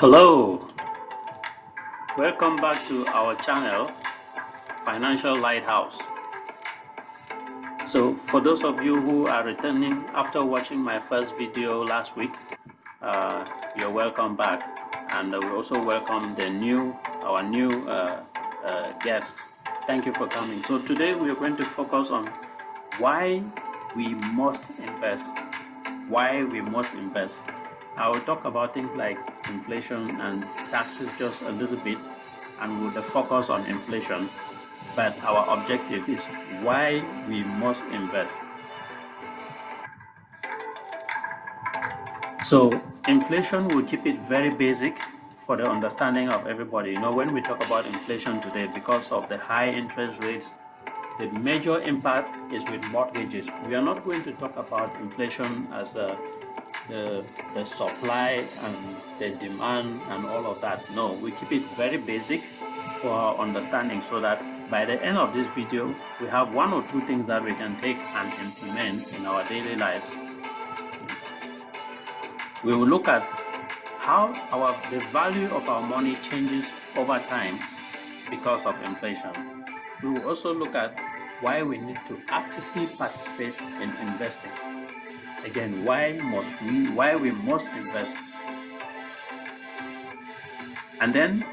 Hello, welcome back to our channel, Financial Lighthouse. So for those of you who are returning after watching my first video last week, you're welcome back, and we also welcome our new guest. Thank you for coming. So today we are going to focus on why we must invest. Why we must invest. I will talk about things like inflation and taxes just a little bit, and with the focus on inflation. But our objective is why we must invest. So inflation will keep it very basic for the understanding of everybody. You know, when we talk about inflation today, because of the high interest rates, the major impact is with mortgages. We are not going to talk about inflation as the supply and the demand and all of that. No, we keep it very basic for our understanding, so that by the end of this video we have one or two things that we can take and implement in our daily lives. We will look at how the value of our money changes over time because of inflation. We will also look at why we need to actively participate in investing. Again, why we must invest. And then,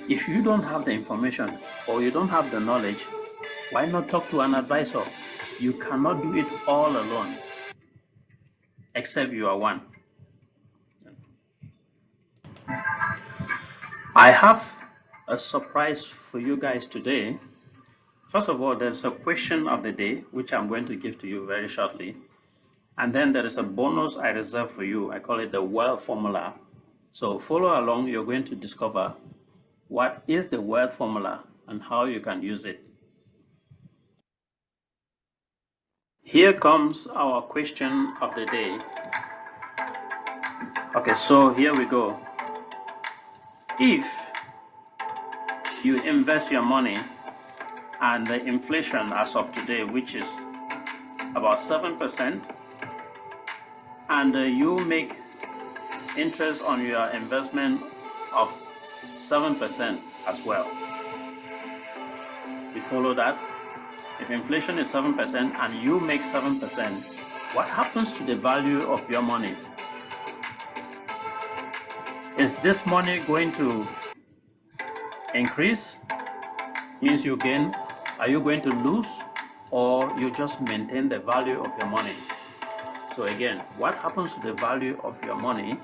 if you don't have the information or you don't have the knowledge, why not talk to an advisor? You cannot do it all alone, except you are one. I have a surprise for you guys today. First of all, there's a question of the day, which I'm going to give to you very shortly. And then there is a bonus I reserve for you. I call it the wealth formula. So follow along. You're going to discover what is the wealth formula and how you can use it. Here comes our question of the day. Okay, so here we go. If you invest your money and the inflation as of today, which is about 7%, and you make interest on your investment of 7% as well. You follow that? If inflation is 7% and you make 7%, what happens to the value of your money? Is this money going to increase? Means you gain? Are you going to lose? Or you just maintain the value of your money? So again, what happens to the value of your money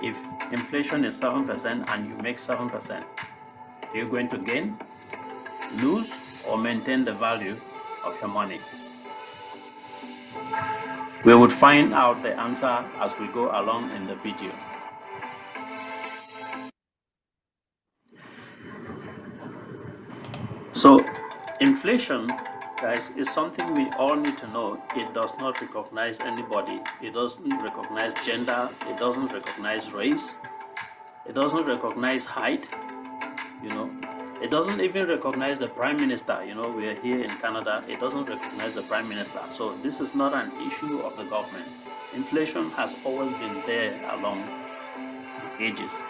if inflation is 7% and you make 7%? Are you going to gain, lose, or maintain the value of your money? We would find out the answer as we go along in the video. So inflation, guys, is something we all need to know. It does not recognize anybody. It doesn't recognize gender. It doesn't recognize race. It doesn't recognize height. You know, it doesn't even recognize the prime minister. You know, we are here in Canada. It doesn't recognize the prime minister. So this is not an issue of the government. Inflation has always been there along the ages.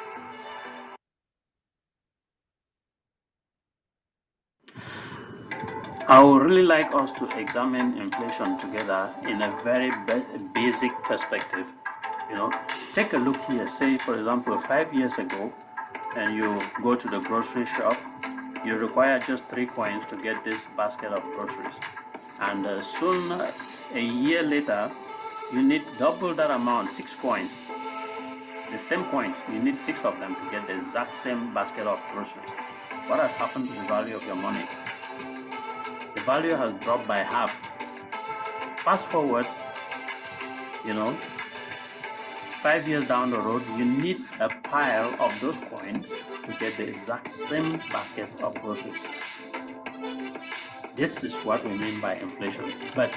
I would really like us to examine inflation together in a very basic perspective. You know, take a look here. Say, for example, 5 years ago, and you go to the grocery shop, you require just 3 coins to get this basket of groceries. And soon, a year later, you need double that amount, 6 coins. The same coins, you need 6 of them to get the exact same basket of groceries. What has happened to the value of your money? The value has dropped by half. Fast forward, you know, 5 years down the road, you need a pile of those coins to get the exact same basket of groceries. This is what we mean by inflation. But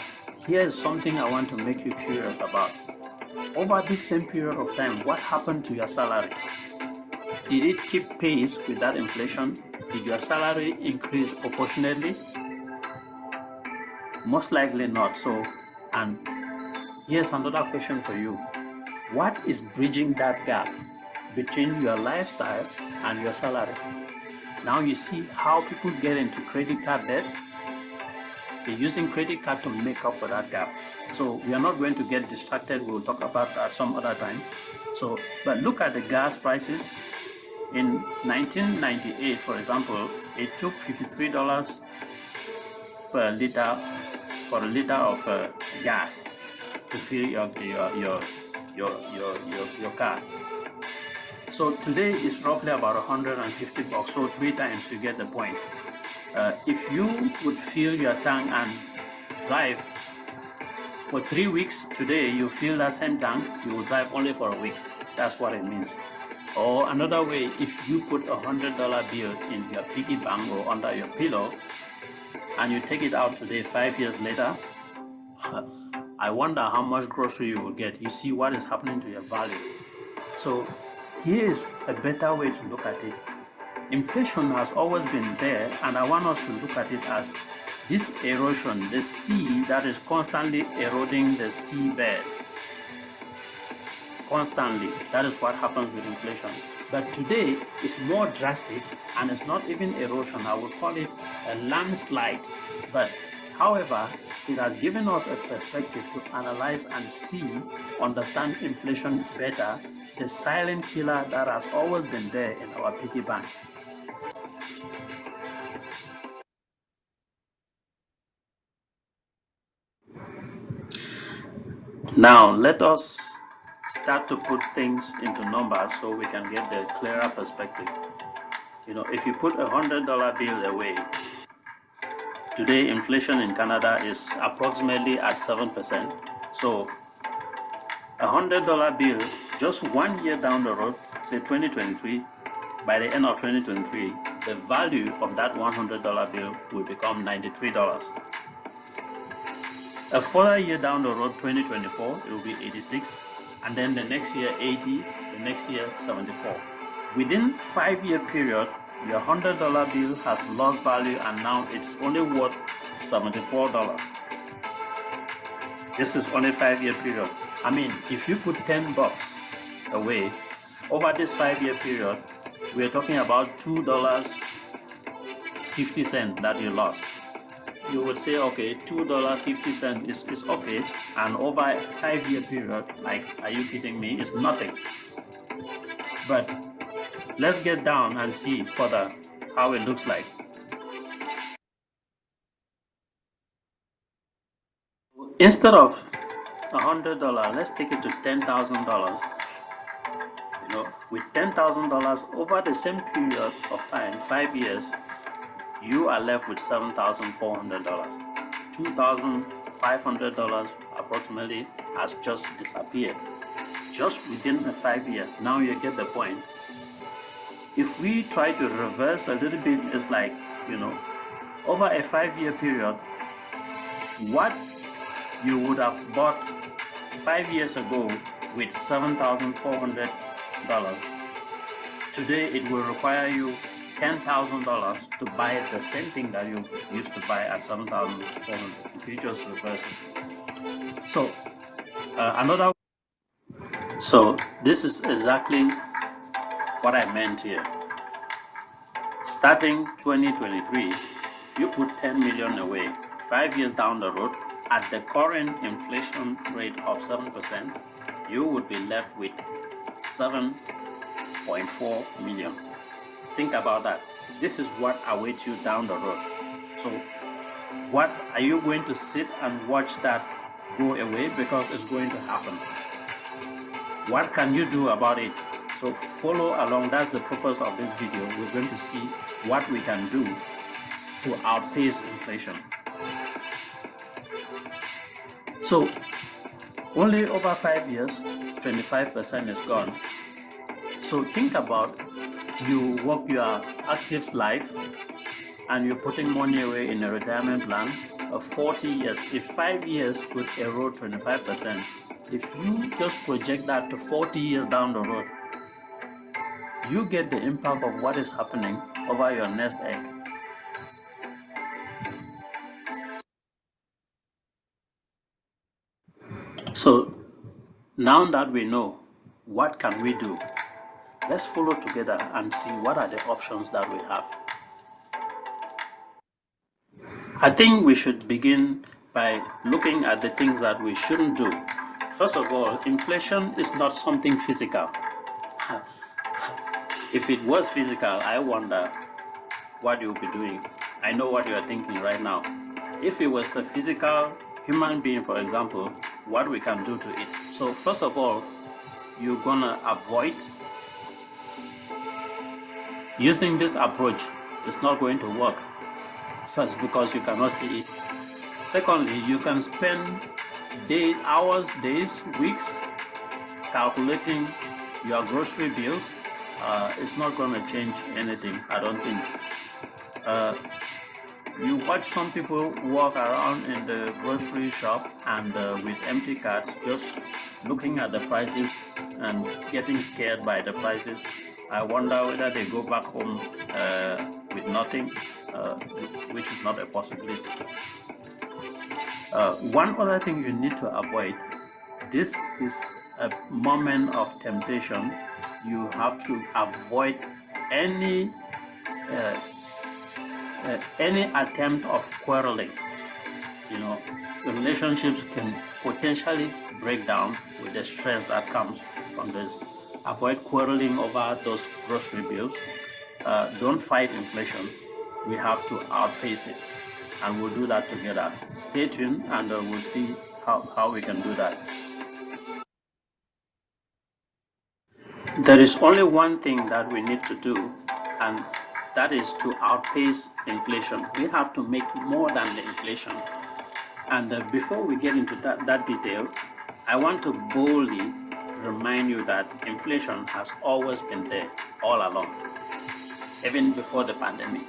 here is something I want to make you curious about. Over this same period of time, what happened to your salary? Did it keep pace with that inflation? Did your salary increase proportionately? Most likely not. So, and here's another question for you. What is bridging that gap? between your lifestyle and your salary. Now you see how people get into credit card debt. They're using credit card to make up for that gap. So we are not going to get distracted. We'll talk about that some other time. So, but look at the gas prices. In 1998, for example, it took $53 per liter for a liter of gas to fill your car. So today is roughly about $150. So 3 times, you get the point. If you would fill your tank and drive for 3 weeks, today you fill that same tank, you will drive only for a week. That's what it means. Or another way, if you put $100 bill in your piggy bank or under your pillow, and you take it out today, 5 years later, I wonder how much grocery you will get. You see what is happening to your value. So here is a better way to look at it. Inflation has always been there, and I want us to look at it as this erosion, the sea that is constantly eroding the seabed. Constantly. That is what happens with inflation. But today it's more drastic, and it's not even erosion. I would call it a landslide. But however, it has given us a perspective to analyze and see, understand inflation better, the silent killer that has always been there in our piggy bank. Now let us start to put things into numbers so we can get the clearer perspective. If you put $100 bill away, today inflation in Canada is approximately at 7%. So $100 bill, just 1 year down the road, say 2023, by the end of 2023, the value of that $100 bill will become $93. A further year down the road, 2024, it will be 86, and then the next year 80, the next year 74. Within 5-year period, your $100 bill has lost value, and now it's only worth $74. This is only 5-year period. I mean, if you put $10 away over this 5-year period, we're talking about $2.50 that you lost. You would say, okay, $2.50 is okay, and over a 5-year period, like, are you kidding me? It's nothing. But let's get down and see further how it looks like. Instead of $100, let's take it to $10,000. With $10,000 over the same period of time, 5 years, you are left with $7,400. $2,500 approximately has just disappeared, just within a 5 years. Now you get the point. If we try to reverse a little bit, it's like, over a 5-year period, what you would have bought 5 years ago with $7,400, today it will require you $10,000 to buy the same thing that you used to buy at $7,400 if you just reverse it. So this is exactly what I meant here. Starting 2023, if you put 10 million away, 5 years down the road, at the current inflation rate of 7%, you would be left with 7.4 million. Think about that. This is what awaits you down the road. So what are you going to sit and watch that go away? Because it's going to happen. What can you do about it? So follow along. That's the purpose of this video. We're going to see what we can do to outpace inflation. So only over 5 years, 25% is gone. So think about, you work your active life and you're putting money away in a retirement plan of 40 years. If 5 years could erode 25%, if you just project that to 40 years down the road, you get the impact of what is happening over your nest egg. So now that we know, what can we do? Let's follow together and see what are the options that we have. I think we should begin by looking at the things that we shouldn't do. First of all, inflation is not something physical. If it was physical, I wonder what you'll be doing. I know what you are thinking right now. If it was a physical human being, for example, what we can do to it. So first of all, you're gonna avoid using this approach. It's not going to work. First, because you cannot see it. Secondly, you can spend hours, days, weeks calculating your grocery bills. It's not going to change anything, I don't think. You watch some people walk around in the grocery shop and with empty carts, just looking at the prices and getting scared by the prices. I wonder whether they go back home with nothing, which is not a possibility. One other thing you need to avoid, this is a moment of temptation. You have to avoid any attempt of quarreling. You know, the relationships can potentially break down with the stress that comes from this. Avoid quarreling over those grocery bills. Don't fight inflation. We have to outpace it, and we'll do that together. Stay tuned, and we'll see how we can do that. There is only one thing that we need to do, and that is to outpace inflation. We have to make more than the inflation. And before we get into that detail, I want to boldly remind you that inflation has always been there all along, even before the pandemic.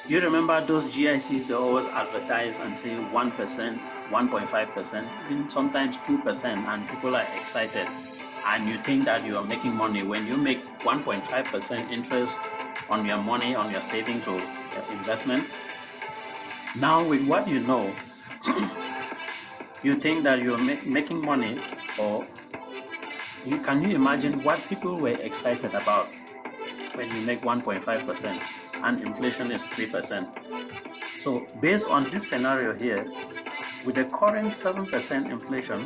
You remember those GICs, they always advertise and say 1%, 1.5%, even sometimes 2%, and people are excited. And you think that you are making money when you make 1.5% interest on your money, on your savings or investment. Now with what you know, you think that you're making money, or can you imagine what people were excited about when you make 1.5% and inflation is 3%? So based on this scenario here, with the current 7% inflation,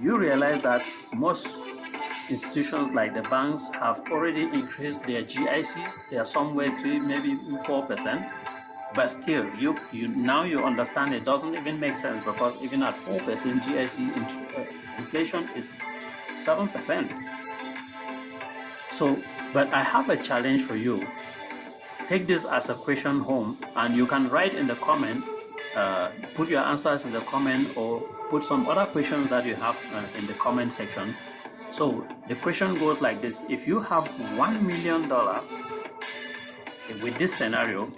you realize that most institutions like the banks have already increased their GICs. They are somewhere 3, maybe 4%. But still, now you understand it doesn't even make sense, because even at 4% GIC, inflation is 7%. So, but I have a challenge for you. Take this as a question home, and you can write in the comment, put your answers in the comment, or put some other questions that you have in the comment section. So the question goes like this: if you have $1 million with this scenario,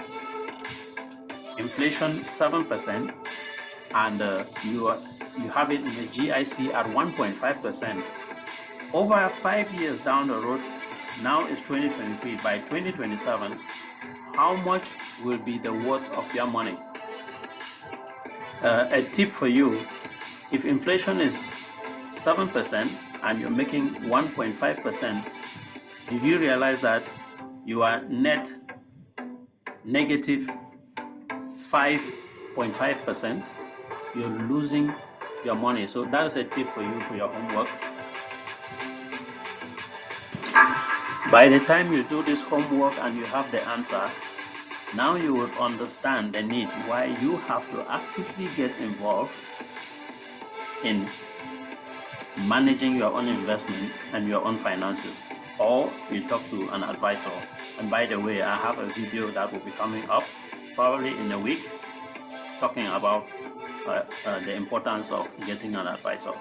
inflation 7%, and you have it in the GIC at 1.5%, over 5 years down the road, now it's 2023, by 2027, how much will be the worth of your money? A tip for you: if inflation is 7% and you're making 1.5%, did you realize that you are net negative 5.5%? You're losing your money. So that is a tip for you for your homework. By the time you do this homework and you have the answer, now you will understand the need why you have to actively get involved in managing your own investment and your own finances, or you talk to an advisor. And by the way, I have a video that will be coming up probably in a week, talking about the importance of getting an advisor.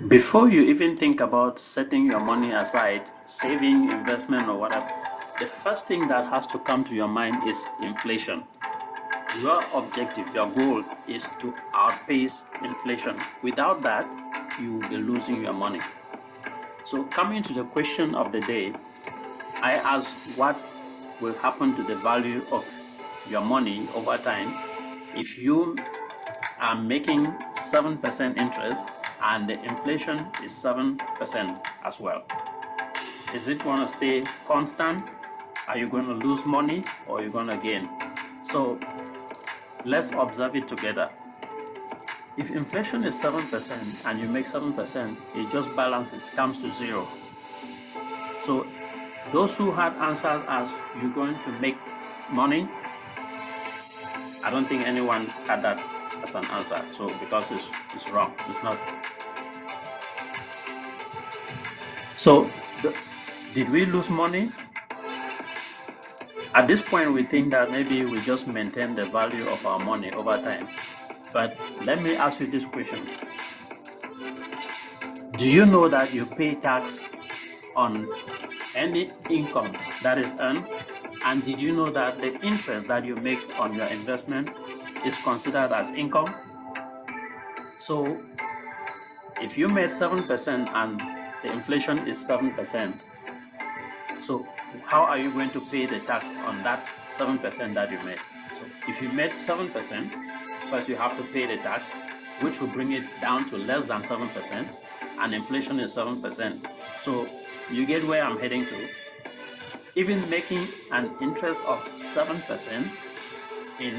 Before you even think about setting your money aside, saving, investment, or whatever, the first thing that has to come to your mind is inflation. Your objective, your goal is to outpace inflation. Without that, you will be losing your money. So coming to the question of the day, I ask, what will happen to the value of your money over time if you are making 7% interest and the inflation is 7% as well. Is it going to stay constant? Are you going to lose money or are you going to gain? So let's observe it together. If inflation is 7% and you make 7%, it just balances, comes to zero. So those who had answers as you're going to make money, I don't think anyone had that as an answer. So because it's wrong, it's not. So did we lose money? At this point, we think that maybe we just maintain the value of our money over time. But let me ask you this question. Do you know that you pay tax on any income that is earned? And did you know that the interest that you make on your investment is considered as income? So if you made 7% and the inflation is 7%, so how are you going to pay the tax on that 7% that you made? So if you made 7%, first you have to pay the tax, which will bring it down to less than 7%, and inflation is 7%. So you get where I'm heading to. Even making an interest of 7% in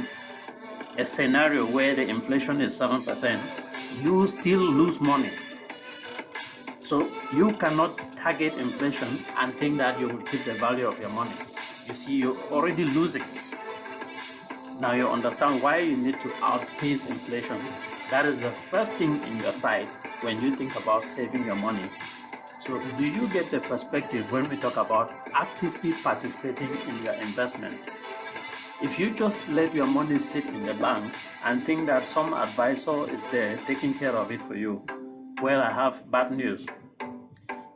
a scenario where the inflation is 7%, you still lose money. So you cannot target inflation and think that you will keep the value of your money. You see, you're already losing. Now you understand why you need to outpace inflation. That is the first thing in your sight when you think about saving your money. So do you get the perspective when we talk about actively participating in your investment? If you just let your money sit in the bank and think that some advisor is there taking care of it for you, well, I have bad news.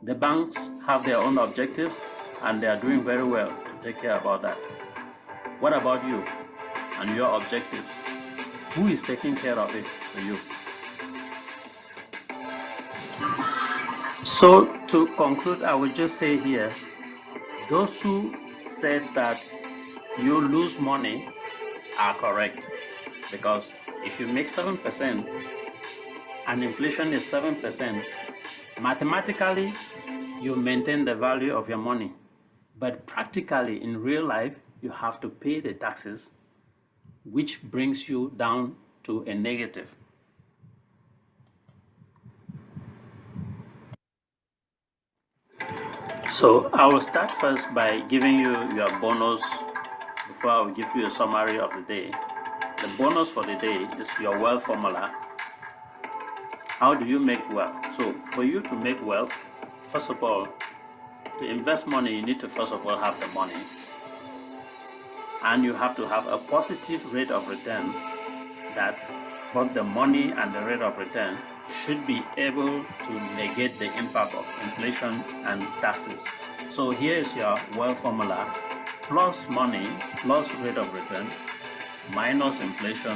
The banks have their own objectives and they are doing very well to take care about that. What about you and your objectives? Who is taking care of it for you? So to conclude, I will just say here, those who said that you lose money are correct, because if you make 7% and inflation is 7%, mathematically you maintain the value of your money, but practically in real life you have to pay the taxes, which brings you down to a negative. So I will start first by giving you your bonus before I will give you a summary of the day. The bonus for the day is your wealth formula. How do you make wealth? So for you to make wealth, first of all, to invest money, you need to first of all have the money. And you have to have a positive rate of return that both the money and the rate of return should be able to negate the impact of inflation and taxes. So here is your wealth formula: plus money plus rate of return minus inflation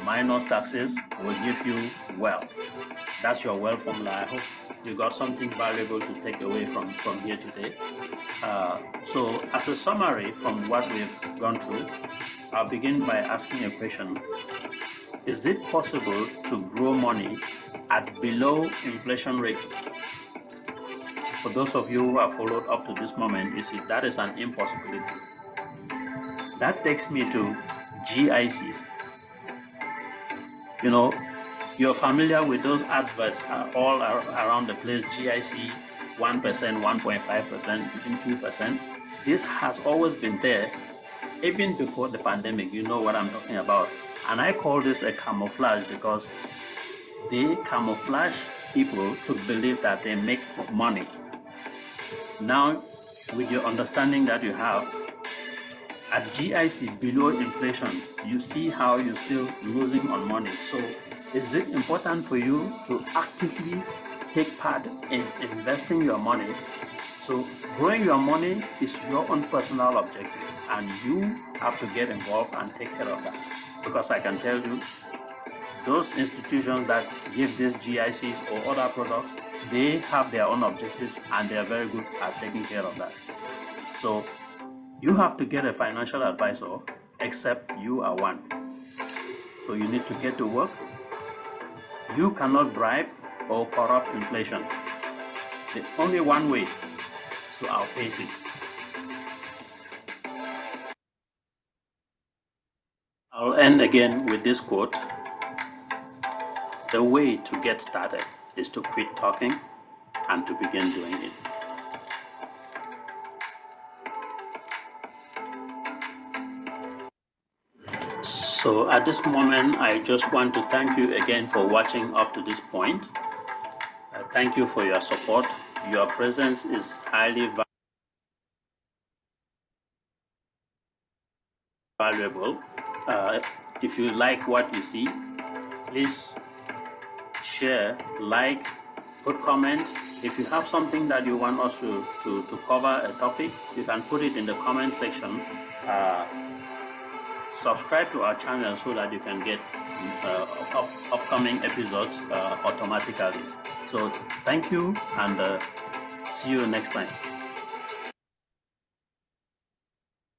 minus taxes will give you wealth. That's your wealth formula. I hope you got something valuable to take away from here today. So as a summary from what we've gone through, I'll begin by asking a question. Is it possible to grow money at below inflation rate? For those of you who have followed up to this moment, you see that is an impossibility. That takes me to GICs. You know, you're familiar with those adverts all around the place. GIC 1%, 1.5%, even 2%. This has always been there, even before the pandemic. You know what I'm talking about. And I call this a camouflage because they camouflage people to believe that they make money. Now, with your understanding that you have, at GIC below inflation, you see how you're still losing on money. So is it important for you to actively take part in investing your money? So growing your money is your own personal objective, and you have to get involved and take care of that. Because I can tell you, those institutions that give these GICs or other products, they have their own objectives and they are very good at taking care of that. So you have to get a financial advisor, except you are one. So you need to get to work. You cannot bribe or corrupt inflation. The only one way is to outpace it. I'll end again with this quote. The way to get started is to quit talking and to begin doing it. So at this moment, I just want to thank you again for watching up to this point. Thank you for your support. Your presence is highly valuable. If you like what you see, please share, like, put comments. If you have something that you want us to cover a topic, you can put it in the comment section. Subscribe to our channel so that you can get upcoming episodes automatically. So thank you, and see you next time.